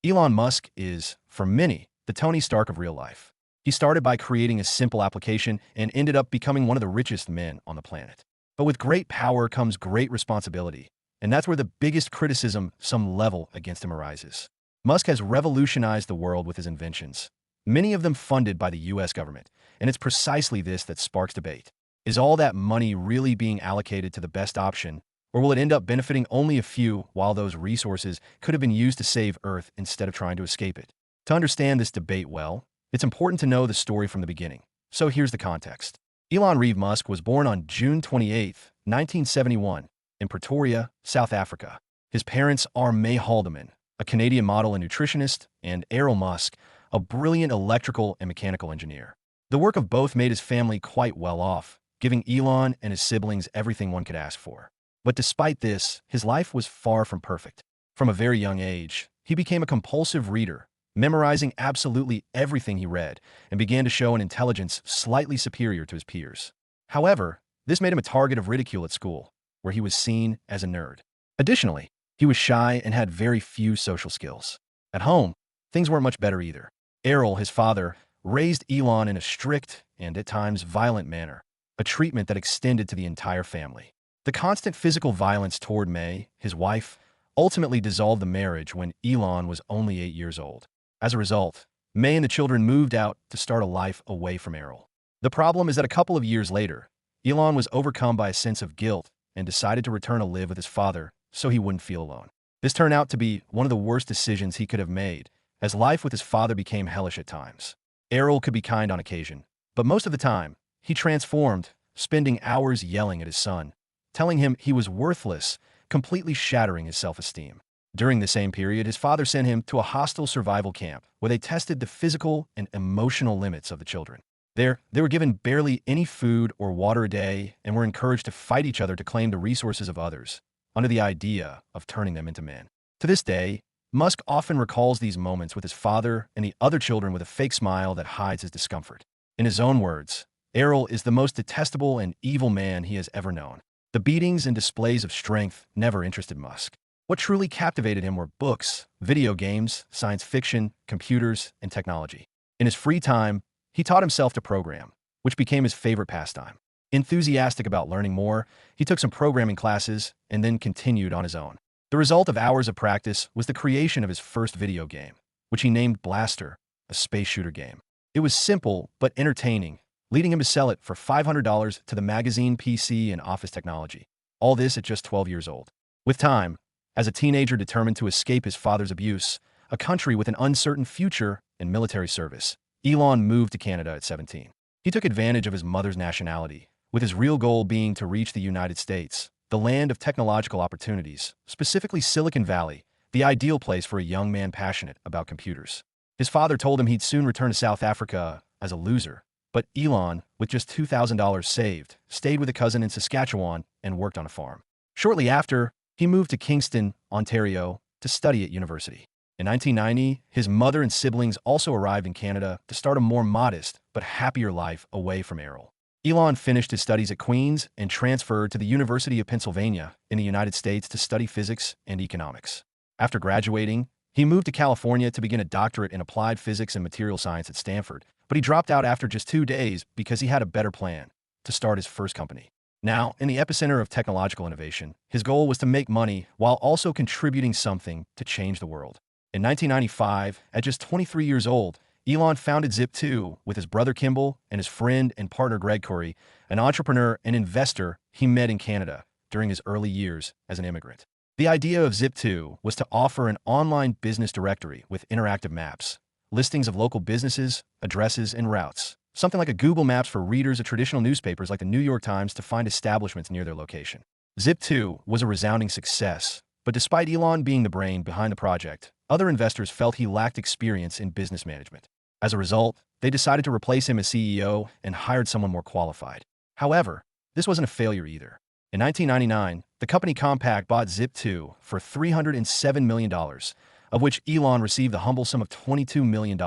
Elon Musk is, for many, the Tony Stark of real life. He started by creating a simple application and ended up becoming one of the richest men on the planet. But with great power comes great responsibility, and that's where the biggest criticism some level against him arises. Musk has revolutionized the world with his inventions, many of them funded by the US government, and it's precisely this that sparks debate. Is all that money really being allocated to the best option, or will it end up benefiting only a few while those resources could have been used to save Earth instead of trying to escape it? To understand this debate well, it's important to know the story from the beginning. So here's the context. Elon Reeve Musk was born on June 28, 1971, in Pretoria, South Africa. His parents are May Haldeman, a Canadian model and nutritionist, and Errol Musk, a brilliant electrical and mechanical engineer. The work of both made his family quite well off, giving Elon and his siblings everything one could ask for. But despite this, his life was far from perfect. From a very young age, he became a compulsive reader, memorizing absolutely everything he read, and began to show an intelligence slightly superior to his peers. However, this made him a target of ridicule at school, where he was seen as a nerd. Additionally, he was shy and had very few social skills. At home, things weren't much better either. Errol, his father, raised Elon in a strict and at times violent manner, a treatment that extended to the entire family. The constant physical violence toward May, his wife, ultimately dissolved the marriage when Elon was only 8 years old. As a result, May and the children moved out to start a life away from Errol. The problem is that a couple of years later, Elon was overcome by a sense of guilt and decided to return to live with his father so he wouldn't feel alone. This turned out to be one of the worst decisions he could have made, as life with his father became hellish at times. Errol could be kind on occasion, but most of the time, he transformed, spending hours yelling at his son, telling him he was worthless, completely shattering his self-esteem. During the same period, his father sent him to a hostile survival camp where they tested the physical and emotional limits of the children. There, they were given barely any food or water a day and were encouraged to fight each other to claim the resources of others, under the idea of turning them into men. To this day, Musk often recalls these moments with his father and the other children with a fake smile that hides his discomfort. In his own words, Errol is the most detestable and evil man he has ever known. The beatings and displays of strength never interested Musk. What truly captivated him were books, video games, science fiction, computers, and technology. In his free time, he taught himself to program, which became his favorite pastime. Enthusiastic about learning more, he took some programming classes and then continued on his own. The result of hours of practice was the creation of his first video game, which he named Blaster, a space shooter game. It was simple but entertaining, leading him to sell it for $500 to the magazine PC and Office Technology. All this at just 12 years old. With time, as a teenager determined to escape his father's abuse, a country with an uncertain future and military service, Elon moved to Canada at 17. He took advantage of his mother's nationality, with his real goal being to reach the United States, the land of technological opportunities, specifically Silicon Valley, the ideal place for a young man passionate about computers. His father told him he'd soon return to South Africa as a loser, but Elon, with just $2,000 saved, stayed with a cousin in Saskatchewan and worked on a farm. Shortly after, he moved to Kingston, Ontario, to study at university. In 1990, his mother and siblings also arrived in Canada to start a more modest but happier life away from Errol. Elon finished his studies at Queen's and transferred to the University of Pennsylvania in the United States to study physics and economics. After graduating, he moved to California to begin a doctorate in applied physics and material science at Stanford, but he dropped out after just 2 days because he had a better plan: to start his first company. Now, in the epicenter of technological innovation, his goal was to make money while also contributing something to change the world. In 1995, at just 23 years old, Elon founded Zip2 with his brother Kimball and his friend and partner Greg Corey, an entrepreneur and investor he met in Canada during his early years as an immigrant. The idea of Zip2 was to offer an online business directory with interactive maps, listings of local businesses, addresses, and routes. Something like a Google Maps for readers of traditional newspapers like the New York Times to find establishments near their location. Zip2 was a resounding success, but despite Elon being the brain behind the project, other investors felt he lacked experience in business management. As a result, they decided to replace him as CEO and hired someone more qualified. However, this wasn't a failure either. In 1999, the company Compaq bought Zip2 for $307 million, of which Elon received the humble sum of $22 million.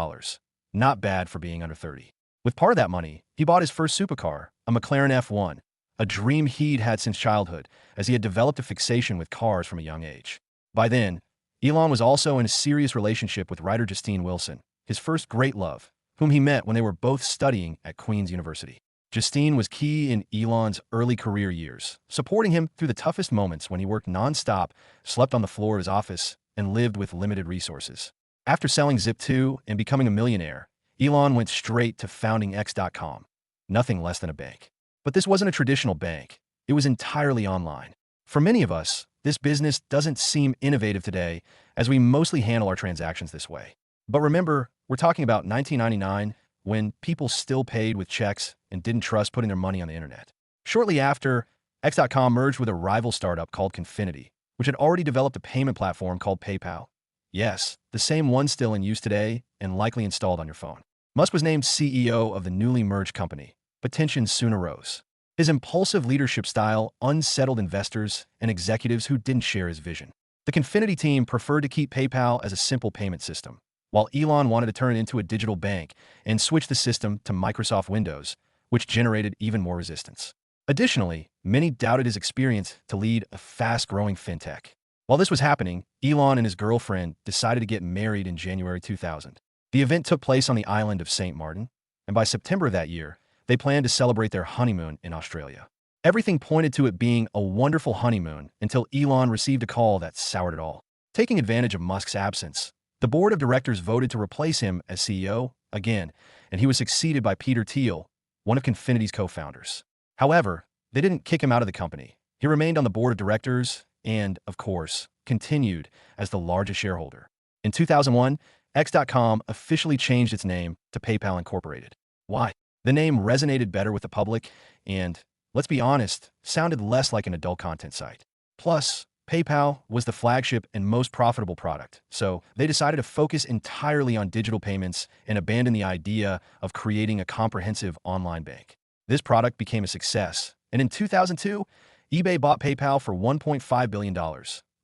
Not bad for being under 30. With part of that money, he bought his first supercar, a McLaren F1, a dream he'd had since childhood, as he had developed a fixation with cars from a young age. By then, Elon was also in a serious relationship with writer Justine Wilson, his first great love, whom he met when they were both studying at Queen's University. Justine was key in Elon's early career years, supporting him through the toughest moments when he worked nonstop, slept on the floor of his office, and lived with limited resources. After selling Zip2 and becoming a millionaire, Elon went straight to founding X.com, nothing less than a bank. But this wasn't a traditional bank. It was entirely online. For many of us, this business doesn't seem innovative today, as we mostly handle our transactions this way. But remember, we're talking about 1999, when people still paid with checks and didn't trust putting their money on the internet. Shortly after, X.com merged with a rival startup called Confinity, which had already developed a payment platform called PayPal. Yes, the same one still in use today and likely installed on your phone. Musk was named CEO of the newly merged company, but tensions soon arose. His impulsive leadership style unsettled investors and executives who didn't share his vision. The Confinity team preferred to keep PayPal as a simple payment system, while Elon wanted to turn it into a digital bank and switch the system to Microsoft Windows, which generated even more resistance. Additionally, many doubted his experience to lead a fast-growing fintech. While this was happening, Elon and his girlfriend decided to get married in January 2000. The event took place on the island of St. Martin, and by September of that year, they planned to celebrate their honeymoon in Australia. Everything pointed to it being a wonderful honeymoon until Elon received a call that soured it all. Taking advantage of Musk's absence, the board of directors voted to replace him as CEO again, and he was succeeded by Peter Thiel, one of Confinity's co-founders. However, they didn't kick him out of the company. He remained on the board of directors and, of course, continued as the largest shareholder. In 2001, X.com officially changed its name to PayPal Incorporated. Why? The name resonated better with the public and, let's be honest, sounded less like an adult content site. Plus, PayPal was the flagship and most profitable product, so they decided to focus entirely on digital payments and abandon the idea of creating a comprehensive online bank. This product became a success, and in 2002, eBay bought PayPal for $1.5 billion,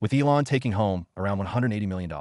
with Elon taking home around $180 million.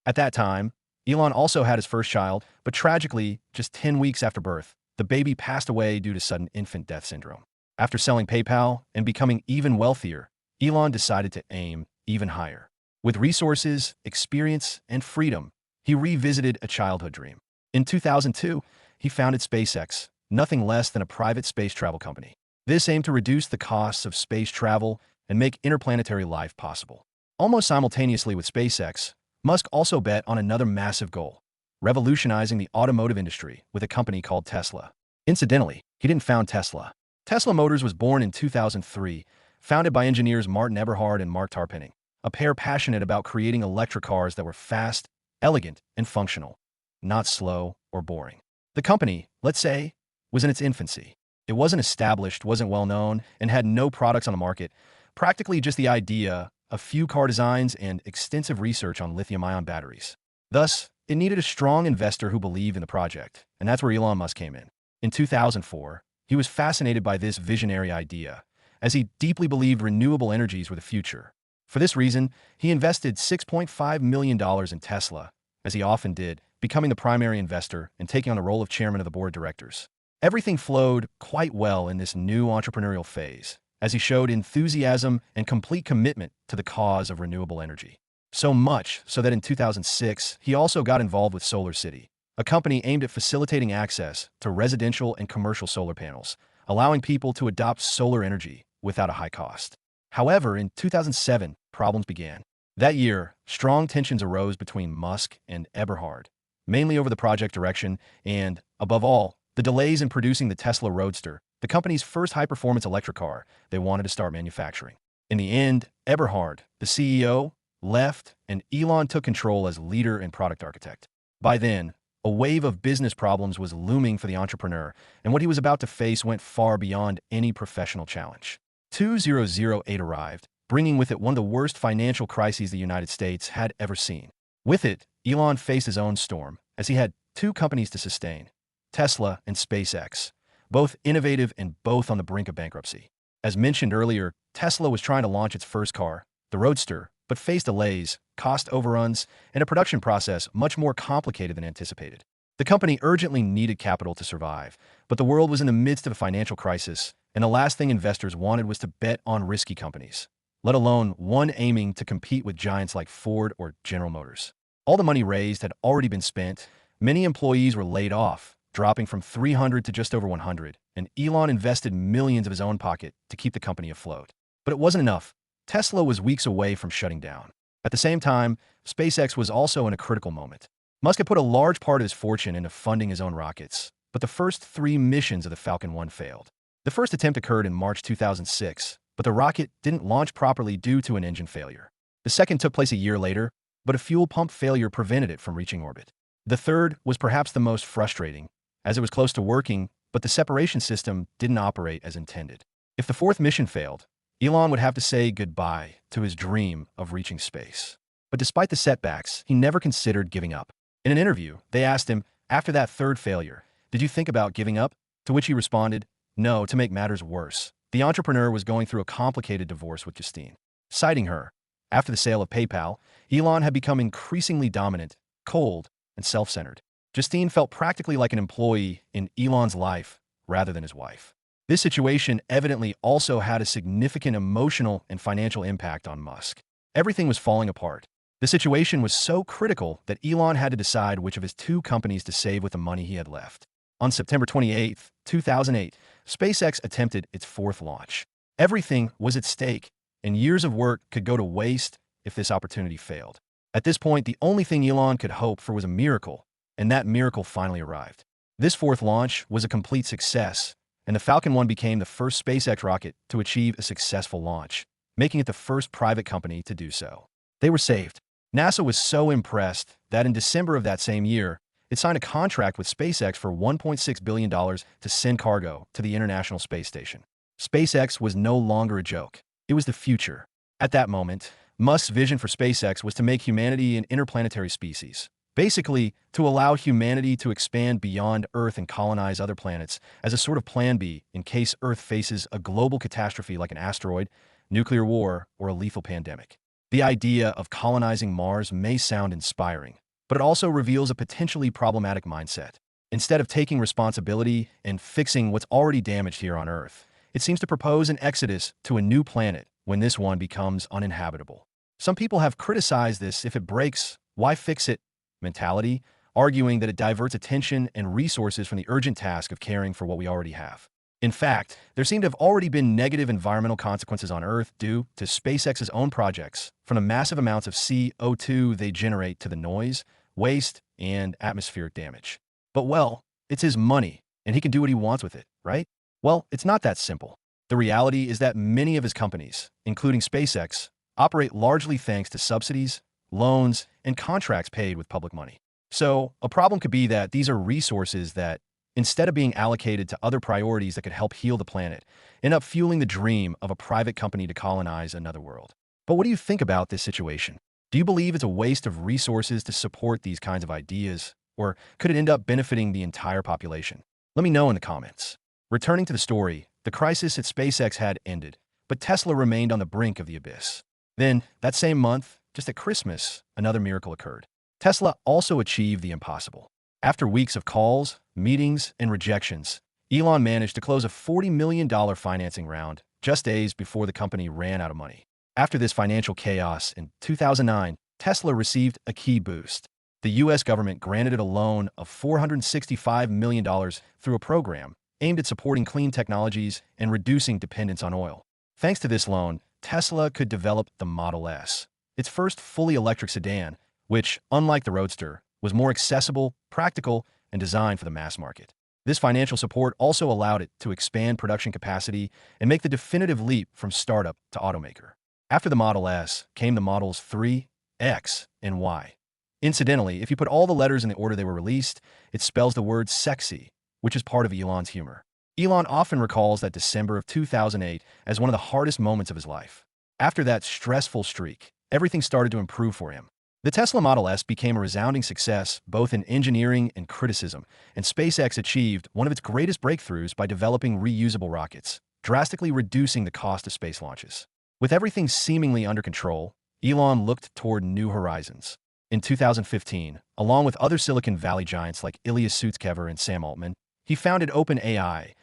At that time, Elon also had his first child, but tragically, just 10 weeks after birth, the baby passed away due to sudden infant death syndrome. After selling PayPal and becoming even wealthier, Elon decided to aim even higher. With resources, experience, and freedom, he revisited a childhood dream. In 2002, he founded SpaceX, nothing less than a private space travel company. This aimed to reduce the costs of space travel and make interplanetary life possible. Almost simultaneously with SpaceX, Musk also bet on another massive goal: revolutionizing the automotive industry with a company called Tesla. Incidentally, he didn't found Tesla. Tesla Motors was born in 2003, founded by engineers Martin Eberhard and Mark Tarpenning, a pair passionate about creating electric cars that were fast, elegant, and functional, not slow or boring. The company, let's say, was in its infancy. It wasn't established, wasn't well-known, and had no products on the market, practically just the idea, a few car designs, and extensive research on lithium-ion batteries. Thus, it needed a strong investor who believed in the project, and that's where Elon Musk came in. In 2004, he was fascinated by this visionary idea, as he deeply believed renewable energies were the future. For this reason, he invested $6.5 million in Tesla, as he often did, becoming the primary investor and taking on the role of chairman of the board of directors. Everything flowed quite well in this new entrepreneurial phase, as he showed enthusiasm and complete commitment to the cause of renewable energy. So much so that in 2006, he also got involved with SolarCity, a company aimed at facilitating access to residential and commercial solar panels, allowing people to adopt solar energy without a high cost. However, in 2007, problems began. That year, strong tensions arose between Musk and Eberhard, mainly over the project direction and, above all, the delays in producing the Tesla Roadster, the company's first high-performance electric car they wanted to start manufacturing. In the end, Eberhard, the CEO, left, and Elon took control as leader and product architect. By then, a wave of business problems was looming for the entrepreneur, and what he was about to face went far beyond any professional challenge. 2008 arrived, bringing with it one of the worst financial crises the United States had ever seen. With it, Elon faced his own storm, as he had two companies to sustain: Tesla and SpaceX, both innovative and both on the brink of bankruptcy. As mentioned earlier, Tesla was trying to launch its first car, the Roadster, but faced delays, cost overruns, and a production process much more complicated than anticipated. The company urgently needed capital to survive, but the world was in the midst of a financial crisis, and the last thing investors wanted was to bet on risky companies. let alone one aiming to compete with giants like Ford or General Motors. All the money raised had already been spent. Many employees were laid off, dropping from 300 to just over 100, and Elon invested millions of his own pocket to keep the company afloat. But it wasn't enough. Tesla was weeks away from shutting down. At the same time, SpaceX was also in a critical moment. Musk had put a large part of his fortune into funding his own rockets, but the first 3 missions of the Falcon 1 failed. The first attempt occurred in March 2006, but the rocket didn't launch properly due to an engine failure. The second took place a year later, but a fuel pump failure prevented it from reaching orbit. The third was perhaps the most frustrating, as it was close to working, but the separation system didn't operate as intended. If the fourth mission failed, Elon would have to say goodbye to his dream of reaching space. But despite the setbacks, he never considered giving up. In an interview, they asked him, after that third failure, "Did you think about giving up?" To which he responded, "No, to make matters worse." The entrepreneur was going through a complicated divorce with Justine. Citing her, after the sale of PayPal, Elon had become increasingly dominant, cold, and self-centered. Justine felt practically like an employee in Elon's life rather than his wife. This situation evidently also had a significant emotional and financial impact on Musk. Everything was falling apart. The situation was so critical that Elon had to decide which of his 2 companies to save with the money he had left. On September 28, 2008, SpaceX attempted its 4th launch. Everything was at stake, and years of work could go to waste if this opportunity failed. At this point, the only thing Elon could hope for was a miracle, and that miracle finally arrived. This 4th launch was a complete success, and the Falcon 1 became the first SpaceX rocket to achieve a successful launch, making it the first private company to do so. They were saved. NASA was so impressed that in December of that same year, it signed a contract with SpaceX for $1.6 billion to send cargo to the International Space Station. SpaceX was no longer a joke. It was the future. At that moment, Musk's vision for SpaceX was to make humanity an interplanetary species. Basically, to allow humanity to expand beyond Earth and colonize other planets as a sort of plan B in case Earth faces a global catastrophe like an asteroid, nuclear war, or a lethal pandemic. The idea of colonizing Mars may sound inspiring, but it also reveals a potentially problematic mindset. Instead of taking responsibility and fixing what's already damaged here on Earth, it seems to propose an exodus to a new planet when this one becomes uninhabitable. Some people have criticized this "if it breaks, why fix it" mentality, arguing that it diverts attention and resources from the urgent task of caring for what we already have. In fact, there seem to have already been negative environmental consequences on Earth due to SpaceX's own projects, from the massive amounts of CO2 they generate to the noise, waste, and atmospheric damage. But well, it's his money, and he can do what he wants with it, right? Well, it's not that simple. The reality is that many of his companies, including SpaceX, operate largely thanks to subsidies, loans, and contracts paid with public money. So, a problem could be that these are resources that, instead of being allocated to other priorities that could help heal the planet, end up fueling the dream of a private company to colonize another world. But what do you think about this situation? Do you believe it's a waste of resources to support these kinds of ideas, or could it end up benefiting the entire population? Let me know in the comments. Returning to the story, the crisis at SpaceX had ended, but Tesla remained on the brink of the abyss. Then, that same month, just at Christmas, another miracle occurred. Tesla also achieved the impossible. After weeks of calls, meetings, and rejections, Elon managed to close a $40 million financing round just days before the company ran out of money. After this financial chaos in 2009, Tesla received a key boost. The U.S. government granted it a loan of $465 million through a program aimed at supporting clean technologies and reducing dependence on oil. Thanks to this loan, Tesla could develop the Model S, its first fully electric sedan, which, unlike the Roadster, was more accessible, practical, and designed for the mass market. This financial support also allowed it to expand production capacity and make the definitive leap from startup to automaker. After the Model S came the Models 3, X, and Y. Incidentally, if you put all the letters in the order they were released, it spells the word sexy, which is part of Elon's humor. Elon often recalls that December of 2008 as one of the hardest moments of his life. After that stressful streak, everything started to improve for him. The Tesla Model S became a resounding success both in engineering and criticism, and SpaceX achieved one of its greatest breakthroughs by developing reusable rockets, drastically reducing the cost of space launches. With everything seemingly under control, Elon looked toward new horizons. In 2015, along with other Silicon Valley giants like Ilya Sutskever and Sam Altman, he founded OpenAI,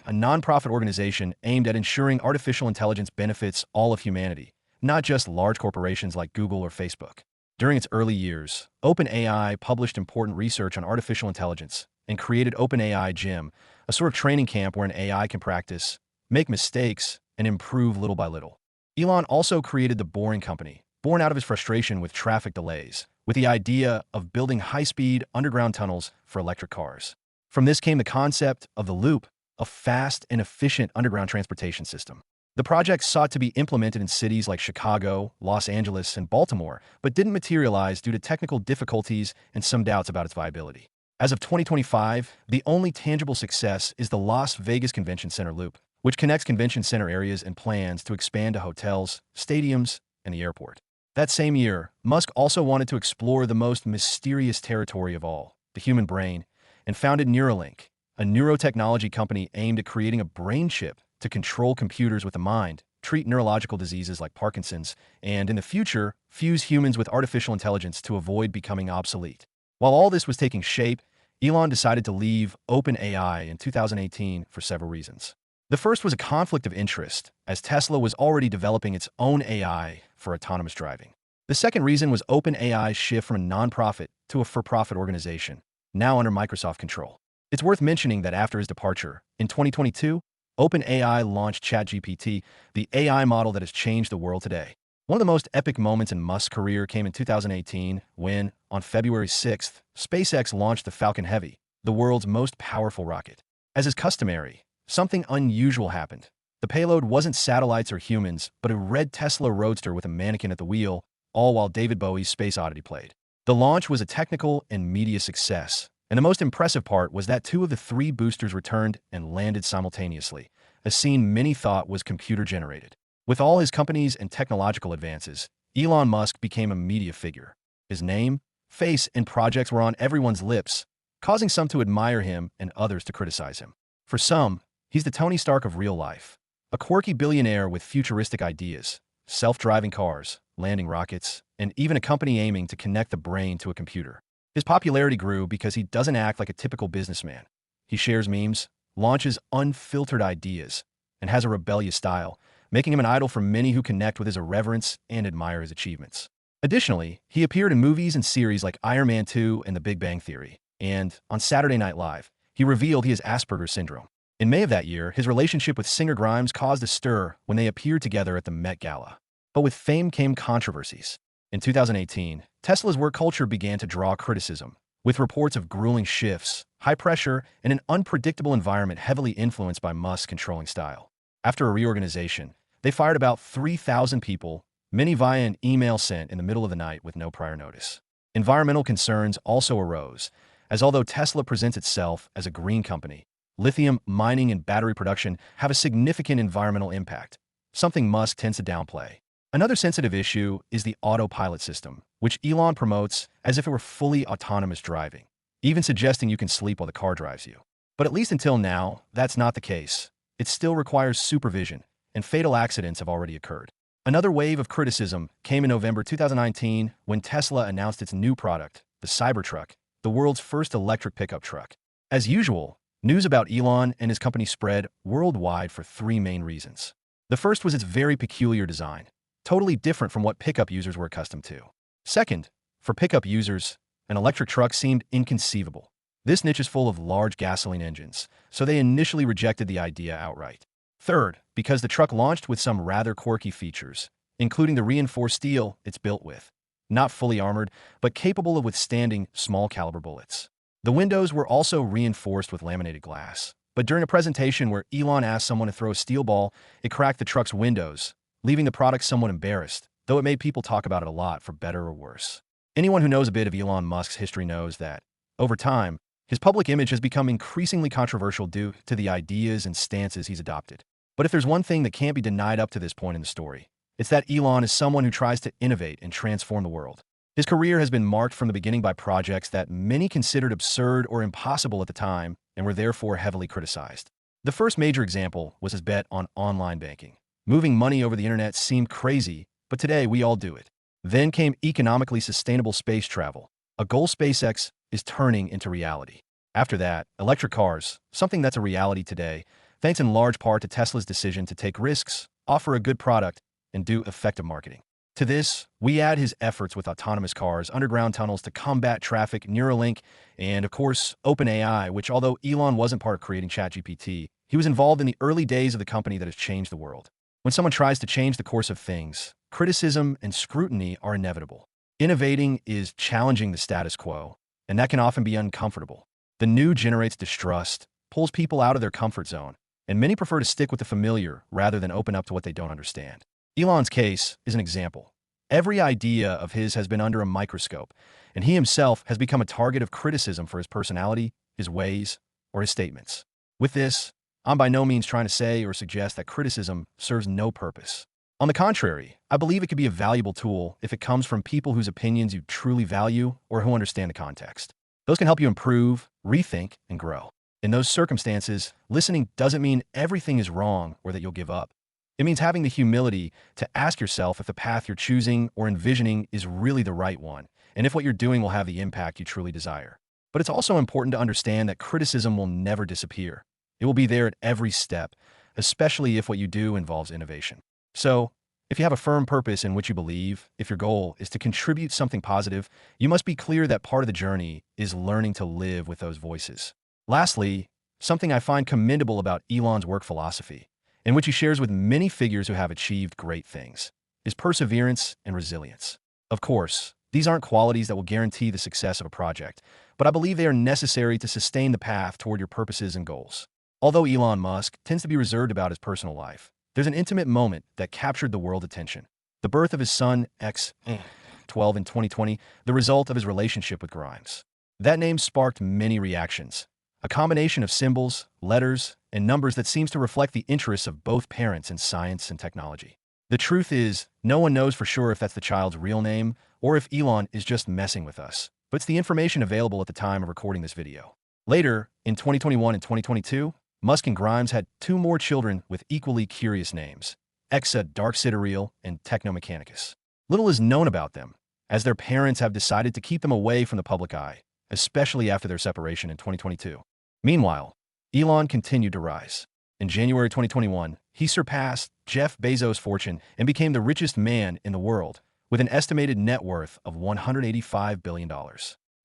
a nonprofit organization aimed at ensuring artificial intelligence benefits all of humanity, not just large corporations like Google or Facebook. During its early years, OpenAI published important research on artificial intelligence and created OpenAI Gym, a sort of training camp where an AI can practice, make mistakes, and improve little by little. Elon also created the Boring Company, born out of his frustration with traffic delays, with the idea of building high-speed underground tunnels for electric cars. From this came the concept of the Loop, a fast and efficient underground transportation system. The project sought to be implemented in cities like Chicago, Los Angeles, and Baltimore, but didn't materialize due to technical difficulties and some doubts about its viability. As of 2025, the only tangible success is the Las Vegas Convention Center Loop, which connects convention center areas and plans to expand to hotels, stadiums, and the airport. That same year, Musk also wanted to explore the most mysterious territory of all, the human brain, and founded Neuralink, a neurotechnology company aimed at creating a brain chip to control computers with a mind, treat neurological diseases like Parkinson's, and in the future, fuse humans with artificial intelligence to avoid becoming obsolete. While all this was taking shape, Elon decided to leave OpenAI in 2018 for several reasons. The first was a conflict of interest, as Tesla was already developing its own AI for autonomous driving. The second reason was OpenAI's shift from a nonprofit to a for-profit organization, now under Microsoft control. It's worth mentioning that after his departure, in 2022, OpenAI launched ChatGPT, the AI model that has changed the world today. One of the most epic moments in Musk's career came in 2018 when, on February 6th, SpaceX launched the Falcon Heavy, the world's most powerful rocket. As is customary, something unusual happened. The payload wasn't satellites or humans, but a red Tesla Roadster with a mannequin at the wheel, all while David Bowie's Space Oddity played. The launch was a technical and media success, and the most impressive part was that 2 of the 3 boosters returned and landed simultaneously, a scene many thought was computer-generated. With all his companies and technological advances, Elon Musk became a media figure. His name, face, and projects were on everyone's lips, causing some to admire him and others to criticize him. For some, he's the Tony Stark of real life, a quirky billionaire with futuristic ideas, self-driving cars, landing rockets, and even a company aiming to connect the brain to a computer. His popularity grew because he doesn't act like a typical businessman. He shares memes, launches unfiltered ideas, and has a rebellious style, making him an idol for many who connect with his irreverence and admire his achievements. Additionally, he appeared in movies and series like Iron Man 2 and The Big Bang Theory, and on Saturday Night Live, he revealed he has Asperger's syndrome. In May of that year, his relationship with singer Grimes caused a stir when they appeared together at the Met Gala. But with fame came controversies. In 2018, Tesla's work culture began to draw criticism, with reports of grueling shifts, high pressure, and an unpredictable environment heavily influenced by Musk's controlling style. After a reorganization, they fired about 3,000 people, many via an email sent in the middle of the night with no prior notice. Environmental concerns also arose, as although Tesla presents itself as a green company, lithium mining and battery production have a significant environmental impact, something Musk tends to downplay. Another sensitive issue is the autopilot system, which Elon promotes as if it were fully autonomous driving, even suggesting you can sleep while the car drives you. But at least until now, that's not the case. It still requires supervision, and fatal accidents have already occurred. Another wave of criticism came in November 2019 when Tesla announced its new product, the Cybertruck, the world's first electric pickup truck. As usual, news about Elon and his company spread worldwide for 3 main reasons. The first was its very peculiar design, totally different from what pickup users were accustomed to. Second, for pickup users, an electric truck seemed inconceivable. This niche is full of large gasoline engines, so they initially rejected the idea outright. Third, because the truck launched with some rather quirky features, including the reinforced steel it's built with, not fully armored, but capable of withstanding small-caliber bullets. The windows were also reinforced with laminated glass, but during a presentation where Elon asked someone to throw a steel ball, it cracked the truck's windows, leaving the product somewhat embarrassed, though it made people talk about it a lot for better or worse. Anyone who knows a bit of Elon Musk's history knows that, over time, his public image has become increasingly controversial due to the ideas and stances he's adopted. But if there's one thing that can't be denied up to this point in the story, it's that Elon is someone who tries to innovate and transform the world. His career has been marked from the beginning by projects that many considered absurd or impossible at the time and were therefore heavily criticized. The first major example was his bet on online banking. Moving money over the internet seemed crazy, but today we all do it. Then came economically sustainable space travel, a goal SpaceX is turning into reality. After that, electric cars, something that's a reality today, thanks in large part to Tesla's decision to take risks, offer a good product, and do effective marketing. To this, we add his efforts with autonomous cars, underground tunnels to combat traffic, Neuralink, and of course, OpenAI, which although Elon wasn't part of creating ChatGPT, he was involved in the early days of the company that has changed the world. When someone tries to change the course of things, criticism and scrutiny are inevitable. Innovating is challenging the status quo, and that can often be uncomfortable. The new generates distrust, pulls people out of their comfort zone, and many prefer to stick with the familiar rather than open up to what they don't understand. Elon's case is an example. Every idea of his has been under a microscope, and he himself has become a target of criticism for his personality, his ways, or his statements. With this, I'm by no means trying to say or suggest that criticism serves no purpose. On the contrary, I believe it could be a valuable tool if it comes from people whose opinions you truly value or who understand the context. Those can help you improve, rethink, and grow. In those circumstances, listening doesn't mean everything is wrong or that you'll give up. It means having the humility to ask yourself if the path you're choosing or envisioning is really the right one, and if what you're doing will have the impact you truly desire. But it's also important to understand that criticism will never disappear. It will be there at every step, especially if what you do involves innovation. So, if you have a firm purpose in which you believe, if your goal is to contribute something positive, you must be clear that part of the journey is learning to live with those voices. Lastly, something I find commendable about Elon's work philosophy, in which he shares with many figures who have achieved great things, is perseverance and resilience. Of course, these aren't qualities that will guarantee the success of a project, but I believe they are necessary to sustain the path toward your purposes and goals. Although Elon Musk tends to be reserved about his personal life, there's an intimate moment that captured the world's attention. The birth of his son, X12 in 2020, the result of his relationship with Grimes. That name sparked many reactions. A combination of symbols, letters, and numbers that seems to reflect the interests of both parents in science and technology. The truth is, no one knows for sure if that's the child's real name or if Elon is just messing with us, but it's the information available at the time of recording this video. Later, in 2021 and 2022, Musk and Grimes had two more children with equally curious names, Exa Dark Sidereal and Technomechanicus. Little is known about them, as their parents have decided to keep them away from the public eye, especially after their separation in 2022. Meanwhile, Elon continued to rise. In January 2021, he surpassed Jeff Bezos' fortune and became the richest man in the world, with an estimated net worth of $185 billion.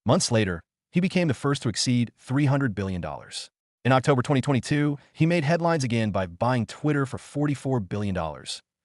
Months later, he became the first to exceed $300 billion. In October 2022, he made headlines again by buying Twitter for $44 billion,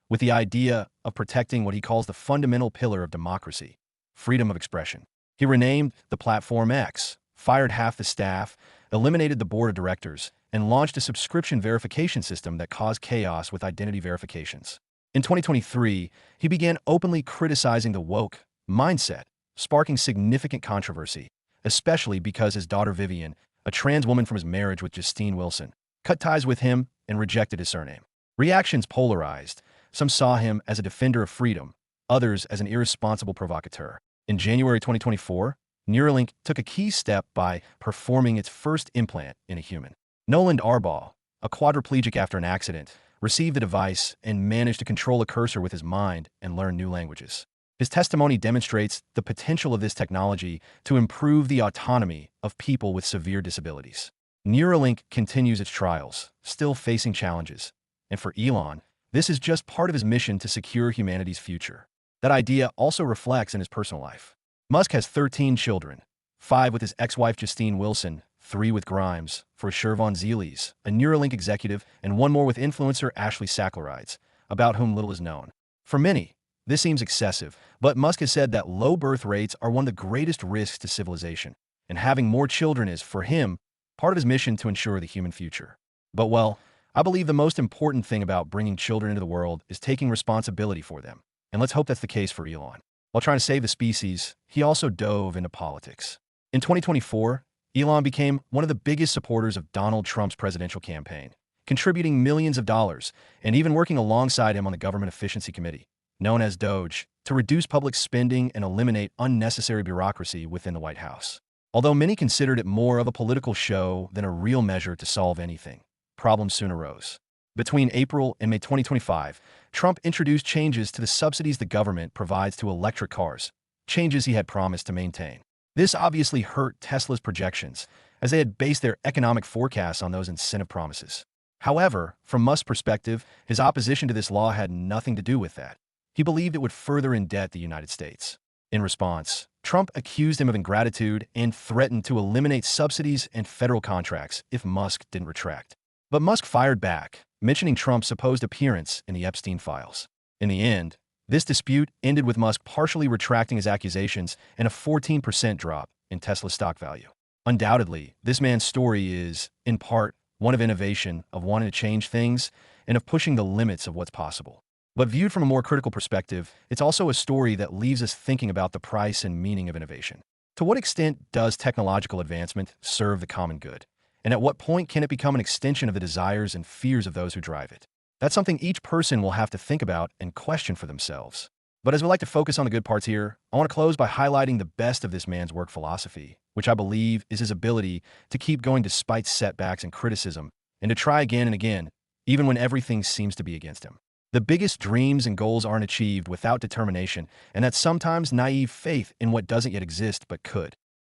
with the idea of protecting what he calls the fundamental pillar of democracy, freedom of expression. He renamed the platform X, fired half the staff, eliminated the board of directors, and launched a subscription verification system that caused chaos with identity verifications. In 2023, he began openly criticizing the woke mindset, sparking significant controversy, especially because his daughter Vivian, a trans woman from his marriage with Justine Wilson, cut ties with him and rejected his surname. Reactions polarized. Some saw him as a defender of freedom, others as an irresponsible provocateur. In January 2024, Neuralink took a key step by performing its first implant in a human. Noland Arbaugh, a quadriplegic after an accident, received the device and managed to control a cursor with his mind and learn new languages. His testimony demonstrates the potential of this technology to improve the autonomy of people with severe disabilities. Neuralink continues its trials, still facing challenges. And for Elon, this is just part of his mission to secure humanity's future. That idea also reflects in his personal life. Musk has 13 children, 5 with his ex-wife Justine Wilson, 3 with Grimes, for Shervon Zeles, a Neuralink executive, and 1 more with influencer Ashley Saccarides, about whom little is known. For many, this seems excessive, but Musk has said that low birth rates are one of the greatest risks to civilization, and having more children is, for him, part of his mission to ensure the human future. But well, I believe the most important thing about bringing children into the world is taking responsibility for them, and let's hope that's the case for Elon. While trying to save the species, he also dove into politics. In 2024, Elon became one of the biggest supporters of Donald Trump's presidential campaign, contributing millions of dollars and even working alongside him on the Government Efficiency Committee, known as DOGE, to reduce public spending and eliminate unnecessary bureaucracy within the White House. Although many considered it more of a political show than a real measure to solve anything, problems soon arose. Between April and May 2025, Trump introduced changes to the subsidies the government provides to electric cars, changes he had promised to maintain. This obviously hurt Tesla's projections, as they had based their economic forecasts on those incentive promises. However, from Musk's perspective, his opposition to this law had nothing to do with that. He believed it would further indebt the United States. In response, Trump accused him of ingratitude and threatened to eliminate subsidies and federal contracts if Musk didn't retract. But Musk fired back, mentioning Trump's supposed appearance in the Epstein files. In the end, this dispute ended with Musk partially retracting his accusations and a 14% drop in Tesla's stock value. Undoubtedly, this man's story is, in part, one of innovation, of wanting to change things, and of pushing the limits of what's possible. But viewed from a more critical perspective, it's also a story that leaves us thinking about the price and meaning of innovation. To what extent does technological advancement serve the common good? And at what point can it become an extension of the desires and fears of those who drive it? That's something each person will have to think about and question for themselves. But as we like to focus on the good parts here, I want to close by highlighting the best of this man's work philosophy, which I believe is his ability to keep going despite setbacks and criticism, and to try again and again, even when everything seems to be against him. The biggest dreams and goals aren't achieved without determination, and that's sometimes naive faith in what doesn't yet exist but could.